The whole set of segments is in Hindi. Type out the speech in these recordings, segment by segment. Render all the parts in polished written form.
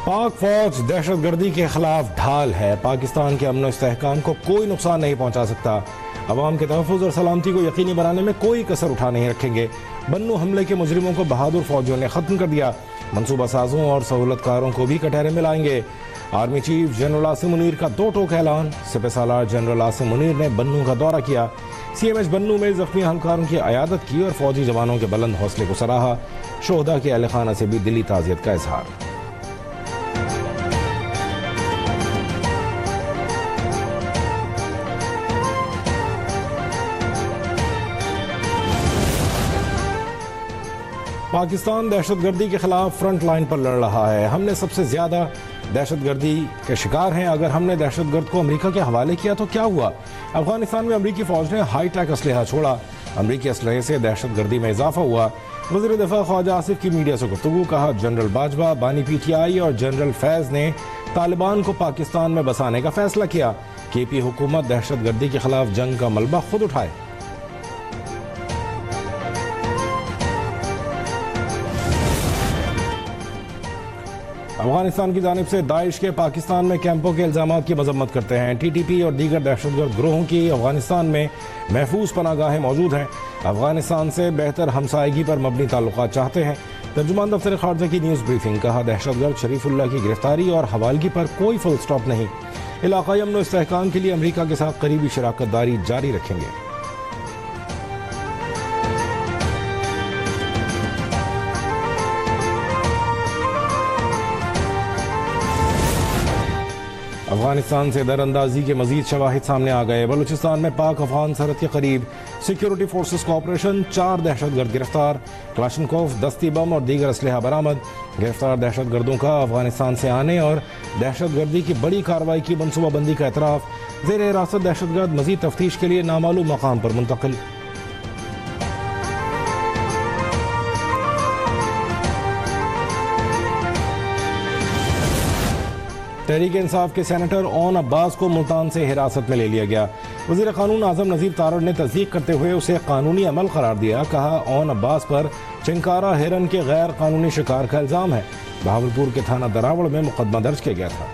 पाक फौज दहशत गर्दी के खिलाफ ढाल है। पाकिस्तान के अमन और इस्तेहकाम को कोई नुकसान नहीं पहुंचा सकता। अवाम के तहफ़्फ़ुज़ और सलामती को यकीनी बनाने में कोई कसर उठा नहीं रखेंगे। बन्नू हमले के मुजरिमों को बहादुर फौजियों ने ख़त्म कर दिया। मनसूबा साजों और सहूलतकारों को भी कटहरे में लाएंगे। Army chief general Asim Munir का दो टोक ऐलान। सिपह सालार जनरल आसिम मुनीर ने बन्नू का दौरा किया। CMH बन्नू में जख्मी अहलकारों की अयादत की और फौजी जवानों के बुलंद हौसले को सराहा। शोहदा के अहल खाना से भी दिली ताज़ियत का इजहार। पाकिस्तान दहशतगर्दी के खिलाफ फ्रंट लाइन पर लड़ रहा है। हमने सबसे ज्यादा दहशतगर्दी के शिकार हैं। अगर हमने दहशतगर्द को अमेरिका के हवाले किया तो क्या हुआ? अफगानिस्तान में अमेरिकी फौज ने हाई टेक असलहा छोड़ा। अमेरिकी असलहे से दहशतगर्दी में इजाफा हुआ। वज़ीर दिफा ख्वाजा आसिफ की मीडिया से गुफ्तगू। कहा, जनरल बाजवा, बानी PTI और जनरल फैज ने तालिबान को पाकिस्तान में बसाने का फैसला किया। KP हुकूमत दहशतगर्दी के खिलाफ जंग का मलबा खुद उठाए। अफगानिस्तान की जानिब से दाइश के पाकिस्तान में कैंपों के इल्जामात की मजम्मत करते हैं। TTP और दीगर दहशतगर्द ग्रोहों की अफगानिस्तान में महफूज पनागाहें मौजूद हैं। अफगानिस्तान से बेहतर हमसायगी पर मबनी ताल्लुकात चाहते हैं। तर्जुमान दफ्तर खारजा की न्यूज़ ब्रीफिंग। कहा, दहशतगर्द शरीफुल्लाह की गिरफ्तारी और हवालगी पर कोई फुल स्टॉप नहीं। इलाकाई अमन और इस्तेहकाम के लिए अमरीका के साथ करीबी शराकत दारी जारी रखेंगे। अफगानिस्तान से दरअंदाजी के मजीद शवाहिद सामने आ गए। बलूचिस्तान में पाक अफगान सरहद के करीब सिक्योरिटी फोर्सेस का ऑपरेशन। 4 दहशतगर्द गिरफ्तार। क्लाशनकोफ, दस्ती बम और दीगर असलहा बरामद। गिरफ्तार दहशतगर्दों का अफगानिस्तान से आने और दहशतगर्दी की बड़ी कार्रवाई की मनसूबाबंदी का एतराफ़। ज़ेर हिरासत दहशतगर्द मजीद तफ्तीश के लिए नामालूम मकाम पर मुंतकिल। तहरीक इंसाफ के सेनेटर ओन अब्बास को मुल्तान से हिरासत में ले लिया गया। वज़ीर कानून आज़म नज़ीर तारड़ ने तस्दीक करते हुए उसे कानूनी अमल करार दिया। कहा, ओन अब्बास पर चिंकारा हिरन के गैर कानूनी शिकार का इल्ज़ाम है। बहावलपुर के थाना दरावड़ में मुकदमा दर्ज किया गया था।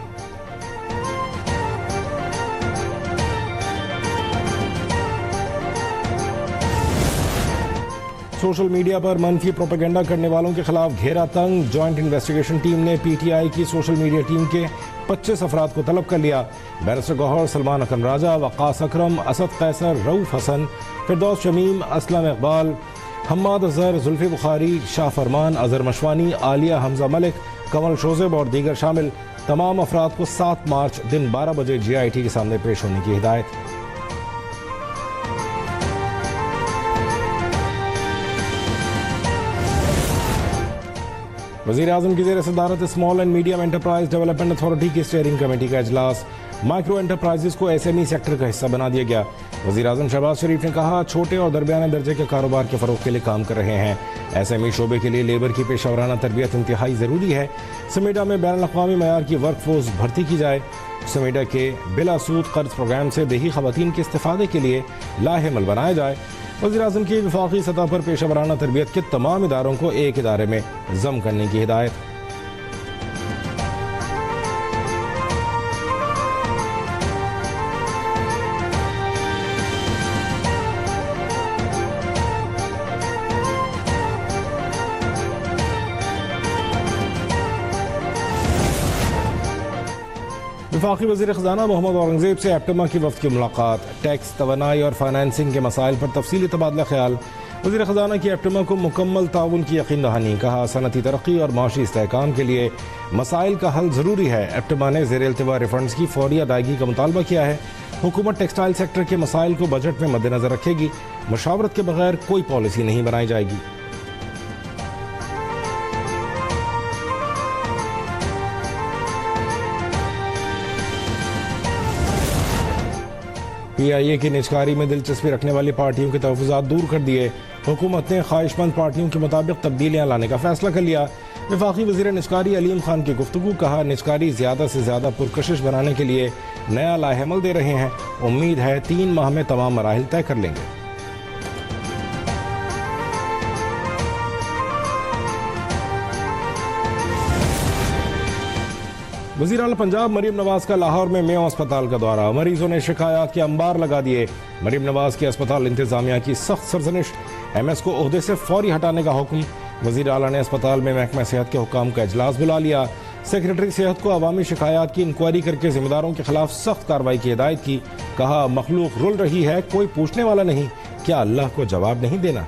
सोशल मीडिया पर मनफी प्रोपेगेंडा करने वालों के खिलाफ घेरा तंग। जॉइंट इन्वेस्टिगेशन टीम ने PTI की सोशल मीडिया टीम के 25 अफराद को तलब कर लिया। बैरिस्टर गौहर, सलमान अकरम राजा, वक़ास अकरम, असद कैसर, रऊफ हसन, फिरदौस शमीम, असलम इकबाल, हम्माद अजहर, जुल्फी बुखारी, शाह फरमान, अजहर मशवानी, आलिया हमजा मलिक, कमल शोजेब और दीगर शामिल। तमाम अफराद को 7 मार्च दिन 12 बजे GIT के सामने पेश होने की हिदायत। वज़ीर आज़म की ज़ेर सदारत small and medium enterprise development authority की स्टीयरिंग कमेटी का इजलास। माइक्रो एंटरप्राइजेस को SME सेक्टर का हिस्सा बना दिया गया। वज़ीर आज़म शहबाज शरीफ ने कहा, छोटे और दरमियाने दर्जे के कारोबार के फ़रोग़ के लिए काम कर रहे हैं। SME शोबे के लिए लेबर की पेशा तरबियत इंतहाई ज़रूरी है। समेडा में बैनुल-अक़वामी मयार की वर्क फोर्स भर्ती की जाए। समेडा के बिला सूद कर्ज प्रोग्राम से देही ख़वातीन के इस्तिफ़ादे के लिए लाहेमल बनाया जाए। वज़ीर आज़म की वफाकी सतह पर पेशा वराना तरबियत के तमाम इदारों को एक इदारे में ज़म करने की हिदायत। वफाकी वज़ीर ख़ज़ाना मोहम्मद औरंगज़ेब से एप्टमा की वफ़द की मुलाकात। टैक्स, तवानाई और फाइनेंसिंग के मसाइल पर तफसीली तबादला ख्याल। वज़ीर ख़ज़ाना की एप्टमा को मुकम्मल ताउन की यकीन दहानी। कहा, सनती तरक्की और माशी इस्तेहकाम के लिए मसाइल का हल ज़रूरी है। एप्टमा ने ज़ेर इल्तिवा रिफंड्स की फौरी अदायगी का मुतालबा किया है। हुकूमत टेक्सटाइल सेक्टर के मसाइल को बजट में मद्देनज़र रखेगी। मशावरत के बगैर कोई पॉलिसी नहीं बनाई जाएगी। PIA की निजकारी में दिलचस्पी रखने वाली पार्टियों के तहफ़्फ़ुज़ात दूर कर दिए। हुकूमत ने ख्वाहिशमंद पार्टियों के मुताबिक तब्दीलियाँ लाने का फैसला कर लिया। वफाकी वज़ीर निजकारी अलीम खान की गुफ्तगू। कहा, निजकारी ज़्यादा से ज़्यादा पुरकशिश बनाने के लिए नया लाहेमल दे रहे हैं। उम्मीद है 3 माह में तमाम मराहिल तय कर लेंगे। वज़ीर आला पंजाब मरीम नवाज का लाहौर में मेयो अस्पताल का दौरा। मरीजों ने शिकायत के अंबार लगा दिए। मरीम नवाज की अस्पताल इंतजामिया की सख्त सरजनिश। MS को ओहदे से फौरी हटाने का हुक्म। वज़ीर आला ने अस्पताल में महकमा सेहत के हुकाम का इजलास बुला लिया। सेक्रेटरी सेहत को अवामी शिकायत की इंक्वायरी करके जिम्मेदारों के खिलाफ सख्त कार्रवाई की हिदायत की। कहा मखलूक रुल रही है, कोई पूछने वाला नहीं, क्या अल्लाह को जवाब नहीं देना।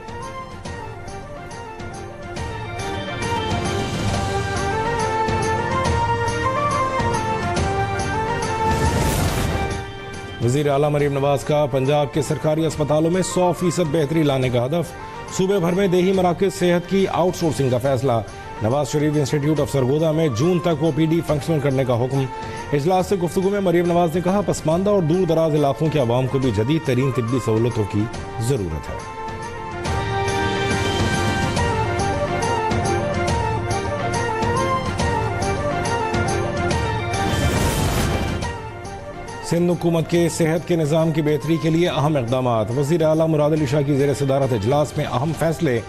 वज़ीर आला मरीम नवाज का पंजाब के सरकारी अस्पतालों में 100% बेहतरी लाने का हदफ। सूबे भर में देही मराकज़ सेहत की आउटसोर्सिंग का फैसला। नवाज शरीफ इंस्टीट्यूट ऑफ सरगोदा में जून तक OPD फंक्शनल करने का हुक्म। इजलास से गुफ्तगू में मरीम नवाज ने कहा पसमानदा और दूर दराज इलाकों के अवाम को भी जदीद तरीन तिब्बी सहूलतों की ज़रूरत है। सिंध हुकूमत के सेहत के निज़ाम की बेहतरी के लिए अहम इक़दाम। वज़ीर आला मुराद अली शाह की ज़ेर सदारत इजलास में अहम फैसले।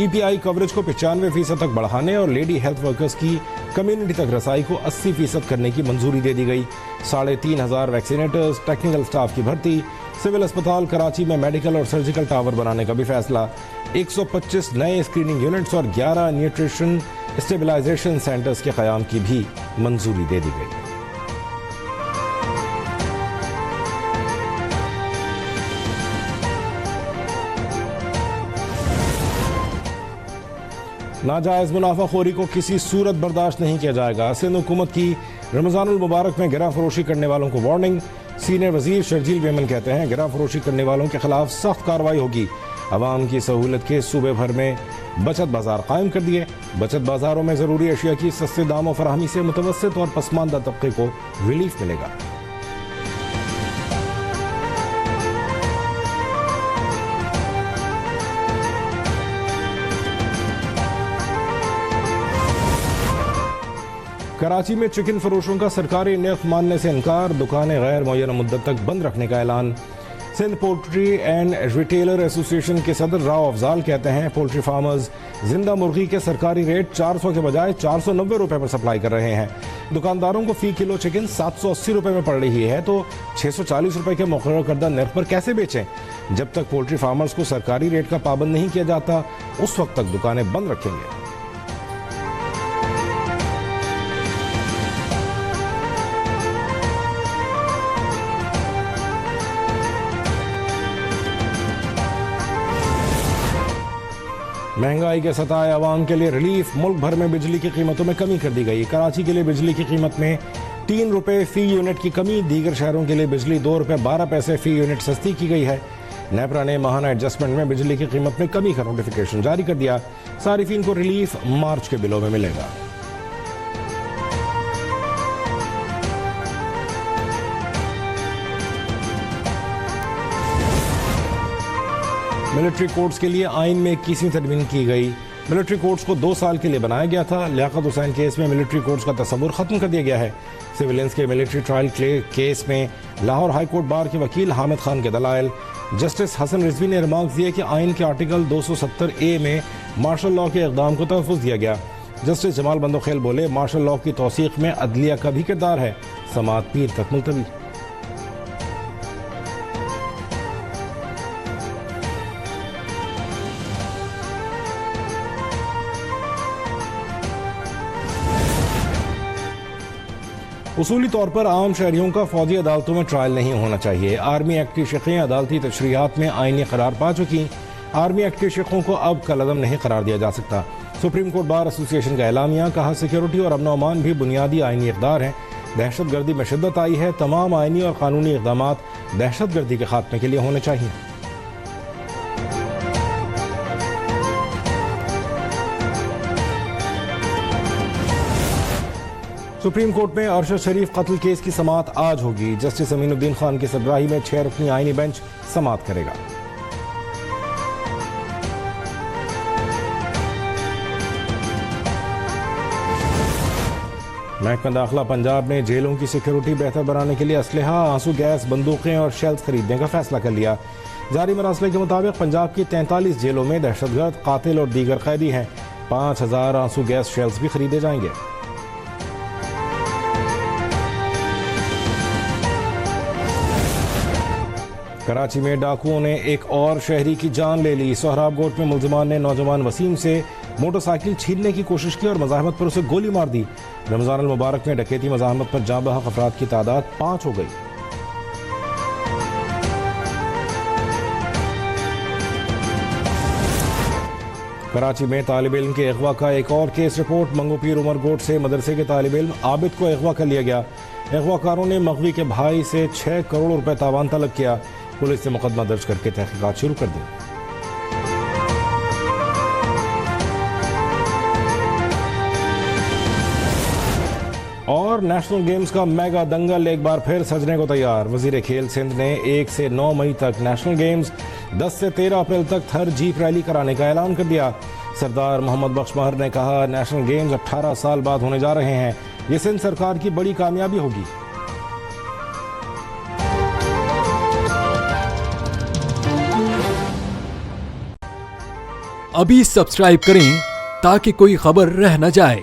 EPI कवरेज को 95% तक बढ़ाने और लेडी हेल्थ वर्कर्स की कम्युनिटी तक रसाई को 80% करने की मंजूरी दे दी गई। 3500 वैक्सीनेटर्स, टेक्निकल स्टाफ की भर्ती। सिविल अस्पताल कराची में मेडिकल और सर्जिकल टावर बनाने का भी फैसला। 125 नए स्क्रीनिंग यूनिट्स और 11 न्यूट्रिशन स्टेबलाइजेशन सेंटर्स के क़याम की भी मंजूरी दे दी गई। नाजायज़ मुनाफाखोरी को किसी सूरत बर्दाश्त नहीं किया जाएगा। सिंध हुकूमत की रमज़ानुल मुबारक में गिरा फरोशी करने वालों को वार्निंग। सीनियर वज़ीर शर्जील मेमन कहते हैं गिरा फरोशी करने वालों के खिलाफ सख्त कार्रवाई होगी। अवाम की सहूलत के सूबे भर में बचत बाजार कायम कर दिए। बचत बाजारों में ज़रूरी अशिया की सस्ते दामों फराहमी से मुतवस्सित और पसमानदा तबके को रिलीफ मिलेगा। कराची में चिकन फरोशों का सरकारी नर्ख मानने से इनकार। दुकानें गैर मुअय्यना मुद्दत तक बंद रखने का ऐलान। Sindh poultry and retailer association के सदर राव अफजाल कहते हैं पोल्ट्री फार्मर्स जिंदा मुर्गी के सरकारी रेट 400 के बजाय 490 रुपए पर सप्लाई कर रहे हैं। दुकानदारों को फी किलो चिकन 780 रुपए में पड़ रही है तो 640 रुपए के मुकर्रर करदा नर्ख पर कैसे बेचें। जब तक पोल्ट्री फार्मर्स को सरकारी रेट का पाबंद नहीं किया जाता उस वक्त तक दुकानें बंद रखेंगे। महंगाई के सताए अवाम के लिए रिलीफ। मुल्क भर में बिजली की कीमतों में कमी कर दी गई। कराची के लिए बिजली की कीमत में 3 रुपए फी यूनिट की कमी। दीगर शहरों के लिए बिजली 2 रुपए 12 पैसे फी यूनिट सस्ती की गई है। नेपरा ने माहाना एडजस्टमेंट में बिजली की कीमत में कमी का नोटिफिकेशन जारी कर दिया। सारिफीन को रिलीफ मार्च के बिलों में मिलेगा। मिलिट्री कोर्ट्स के लिए आइन में 21वीं तरमीम की गई। मिलिट्री कोर्ट्स को 2 साल के लिए बनाया गया था। लियाकत हुसैन केस में मिलिट्री कोर्ट्स का तस्वुर खत्म कर दिया गया है। सिविलियंस के मिलिट्री ट्रायल केस में लाहौर हाई कोर्ट बार के वकील हामिद खान के दलाइल। जस्टिस हसन रिजवी ने रिमार्क दिए कि आइन के आर्टिकल 270A में मार्शल लॉ के इक़दाम को तहफ़्फ़ुज़ दिया गया। जस्टिस जमाल बंदोखेल बोले मार्शल लॉ की तौसीक़ में अदलिया का भी किरदार है। समाअत पीर तक मुलतवी। उसूली तौर पर आम शहरियों का फौजी अदालतों में ट्रायल नहीं होना चाहिए। आर्मी एक्ट की शिक़ें अदालती तशरीहात में आईनी करार पा चुकी। आर्मी एक्ट के शिक़ों को अब कलअदम नहीं करार दिया जा सकता। सुप्रीम कोर्ट बार एसोसिएशन का एलामिया। कहा सिक्योरिटी और अमन अमान भी बुनियादी आईनी इक़दार हैं। दहशत गर्दी में शिद्दत आई है। तमाम आईनी और कानूनी इक़दामात दहशत गर्दी के खात्मे के लिए होने चाहिए। सुप्रीम कोर्ट में अरशद शरीफ कत्ल केस की समाअत आज होगी। जस्टिस अमीनुद्दीन खान की सरबराही में 6 रुकनी आईनी बेंच समाअत करेगा। महकमा दाखिला पंजाब ने जेलों की सिक्योरिटी बेहतर बनाने के लिए असलहा, आंसू गैस, बंदूकें और शेल्स खरीदने का फैसला कर लिया। जारी मरासले के मुताबिक पंजाब की 43 जेलों में दहशतगर्द, कातिल और दीगर कैदी हैं। 5000 आंसू गैस शेल्स भी खरीदे जाएंगे। कराची में डाकुओं ने एक और शहरी की जान ले ली। सोहराब गोट में मुलजिमान ने नौजवान वसीम से मोटरसाइकिल छीनने की कोशिश की और मज़ाहमत पर उसे गोली मार दी। रमज़ान अल मुबारक में डकैती मज़ाहमत पर जाँ बहक अफराद की तादाद 5 हो गई। कराची में तालिब इल्म के अगवा का एक और केस रिपोर्ट। मंगोपीर उमर गोट से मदरसे के तालिब इल्म आबिद को अगवा कर लिया गया। अगवाकारों ने मगवी के भाई से 6 करोड़ रुपए तावान तलब किया। पुलिस ने मुकदमा दर्ज करके तहकीकात शुरू कर दी। और नेशनल गेम्स का मेगा दंगल एक बार फिर सजने को तैयार। वजीर खेल सिंध ने 1 से 9 मई तक नेशनल गेम्स, 10 से 13 अप्रैल तक थर जीप रैली कराने का ऐलान कर दिया। सरदार मोहम्मद बख्श महर ने कहा, नेशनल गेम्स 18 साल बाद होने जा रहे हैं, ये सिंध सरकार की बड़ी कामयाबी होगी। अभी सब्सक्राइब करें ताकि कोई खबर रह न जाए।